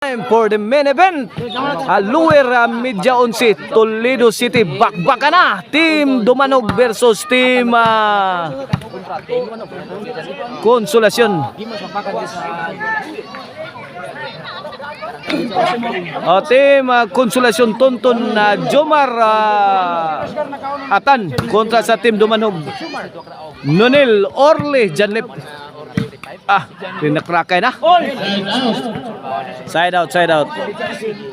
Time for the main event. Lower Media 11, Toledo City. Bakbakan na. Team Dumanog versus Team Konsolasyon. Team Konsolasyon Tonton Jomar Atan kontra sa Team Dumanog Nonil Orle Janlip. Pinakrakay na. Side out.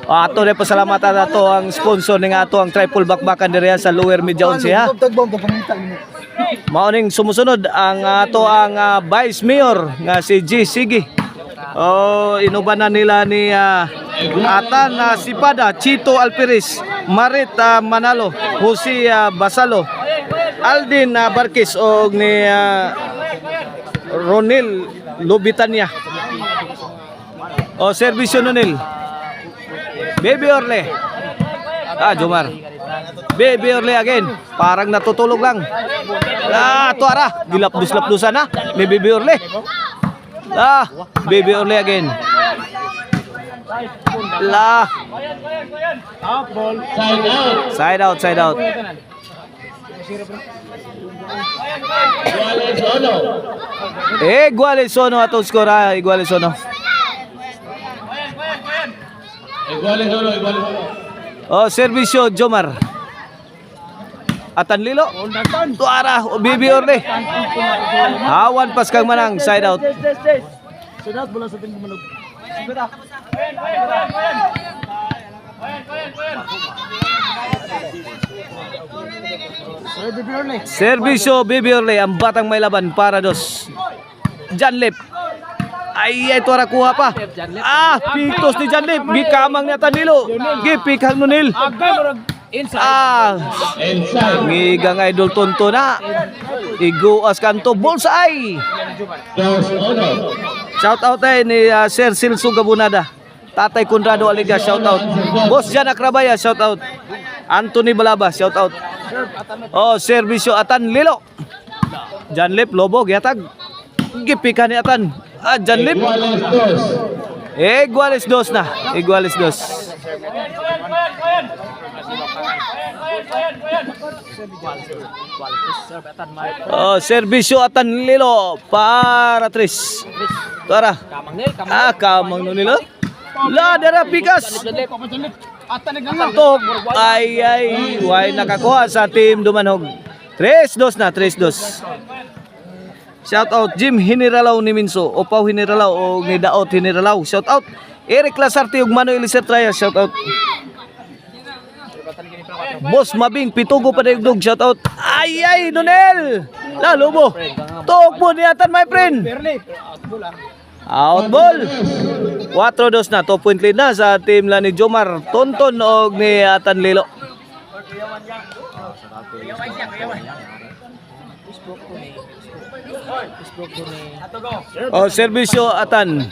Ato na pasalamatan na to ang sponsor ng ato ang triple bakbakan diri sa Lower Media 11 ha. Maoning sumusunod ang ato ang Vice Mayor nga si G. Sige. Inuban na nila ni Atan Sipada, Chito Alperis, Marit Manalo, Jose Basalo, Aldin Barkis o ni Ronil Lubitania. Servisyo Nonil. Baby Orle. Jomar. Baby Orle again. Parang natutulog lang. Tuara. Dilapdus-lapdusan na. May Baby Orle. Baby Orle again. Side out. Igualesono atong skora. Igualesono. Servisyo Jomar. Atan Lilo. Tuara. Baby Orle. Hawan pas kang manang. Side out. Side out bola sa Team Dumanog. Servisyo Baby Orle. Ang batang may laban para dos. Janlip. Ay, tuara kuha pa. Pitos ni Janlip. Gikamang ni Atanilo. Gipikang Nonil. Ngigang idol tonto na. Iguas kanto. Bullseye. Shout out ni Sir Silso Gabunada. Tatay Conrado Aliga, shout out. Boss Jan Akrabaya, shout out. Anthony Balaba, shout out. Servisyo Atan Lilo. Janlip Lobo gihatag. Gipikan ni Atan. Janlip. Iguales dos na. Iguales dos. Servisyo Atan Lilo para Tris. Tara. Kamang Nonilo. Dara pikas. Tok. Way nakakuha sa Team Dumanog. 3-2 na, 3-2. Shout out Jim Hiniralaw ni Minso, Opaw Hiniralaw o ni Daot Hiniralaw. Shout out Eric Lasarte ug Manuel Isertraya. Shout out Boss Mabing Pitugo pa dayugdog. Shout out Nonel. Lubo. Tok mo niatan my friend. Out ball. 4-2 na. 2 point lead na sa team la ni Jomar Tonton og ni Atan Lilo. Servisyo Atan.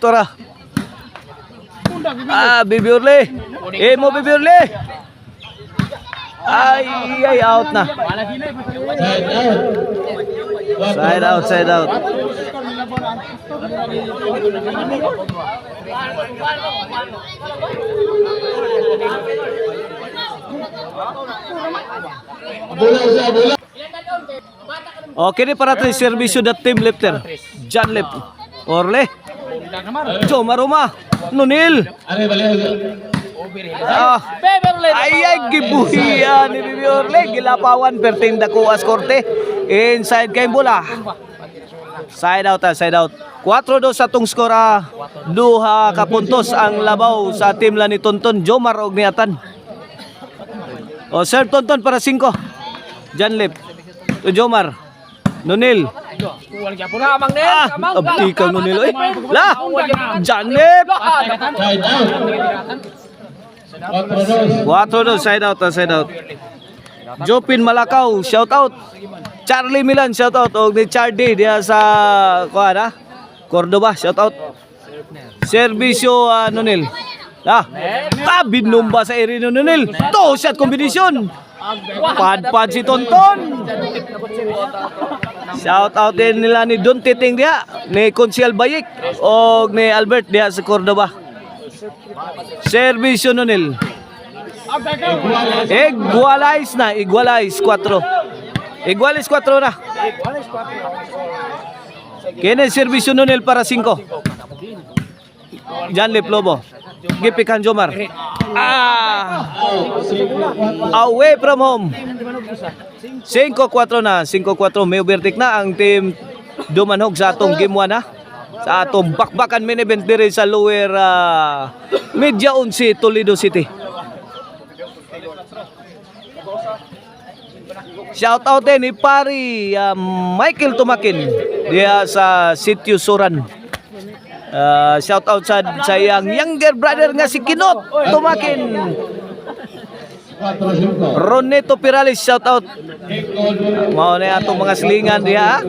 Tora. Baby Orle. Mo Baby Orle. Out na. Side out. Kini para tayo servisyo na team lifter. Janlip. Orle. Jomaruma. Nonil. Gibuhiya ni Baby Orle. Gilapawan pertinda ko askorte. Inside kay bola. Side out. 4-2 sa tong skora. Duha ka puntos ang labaw sa team la ni Tonton Jomar og ni Atan. Serve Tonton para 5. Janlip. To Jomar. Nonil. Abtikang Nonil. Janlip. 4-2 side out. Jopin Malakaw, shout out. Charlie Milan, shout out. Og ni Chardy diya sa Cordoba, shout out. Servisyo Nonil. Binumba sa area ni Nonil. 2 shot combination. Pad si Tonton. Shout out din nila ni Don Titing diha, ni Consiel Bayik o ni Albert diha sa Cordoba. Servisyo nunil. Igualize 4. Igualize 4 na. Kene servisyo nunil para 5. Janlip Lobo. Gipikan Jomar. Away from home. 5-4 na. 5-4. May overtake na ang team Dumanhog sa atong game 1 na. Sa atong bakbakan main event dire sa lower Media 11 Toledo City. Shout out din ni Pari Michael Tumakin diya sa Sitio Soran. Shout out sa iyang younger brother nga si Kinot Tumakin. Roneto Pirales, shout out. Mao na atong mga silingan diha.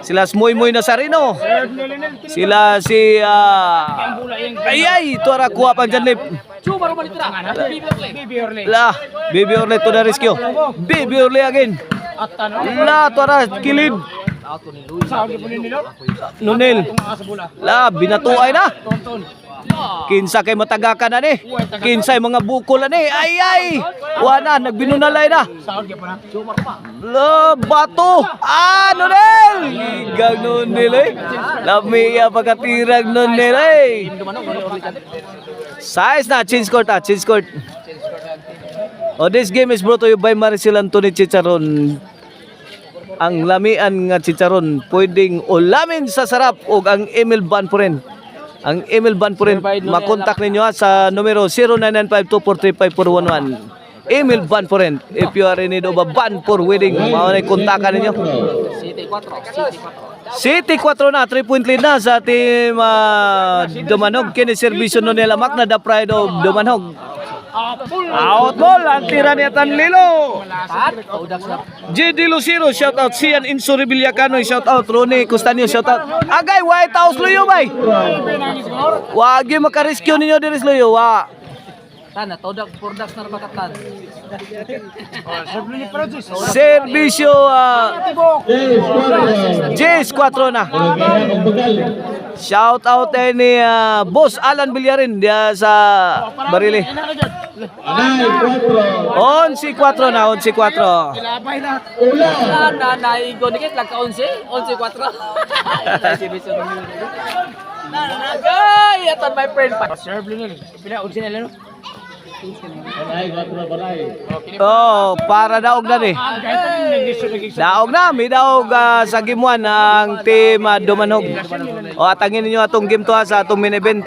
Sila Moy Nazarino. Sila si tuara kuha pang janlip. Bibi Orle to the rescue. Bibi Orle again. Tuara kilid. Nunil. Binatuay na. Kinsa kay matagakan na ni. Kinsay mga bukol na ni. Wana nagbinunalay na. Bato. Nunil. Igang Nunil Lamiya pagkatirag Nunil Size na, change court. This game is brought to you by Maricel Anthony Chicharon. Ang lamian nga chicharon pwedeng ulamin sa sarap o ang email ban po rin. Ang email ban po rin, makontak ninyo sa numero 0995-243-5411. Email ban po rin. If you are in need of a ban for wedding, maunay kontakan ninyo. City 4 na, 3 point lead na sa team Dumanhog. Kini servisyo no nila Mac na the pride of Dumanhog. Out ball, ang tira ni Tanlilo. JD Lucero, shout out. Sian Inso Rebillacano, shout out. Ronnie Custanio, shout out. Agay, White House Luyo, bay. Wagi makarescue ninyo diri sa Luyo, wa. Tana, products na napakatan. Servisyo Jace 4 na. Shout out ni Boss Alan Villarin dia sa Barili. 11-4 na, 11-4. Naigo ni kit lang ka 11, 11-4. Agay, aton my friend pa. Serve lang pila 11 na lang. Para daog na ni. Daog na, may daog sa game 1 ng team Dumanhog. Atangin niyo atong game 2 sa atong main event.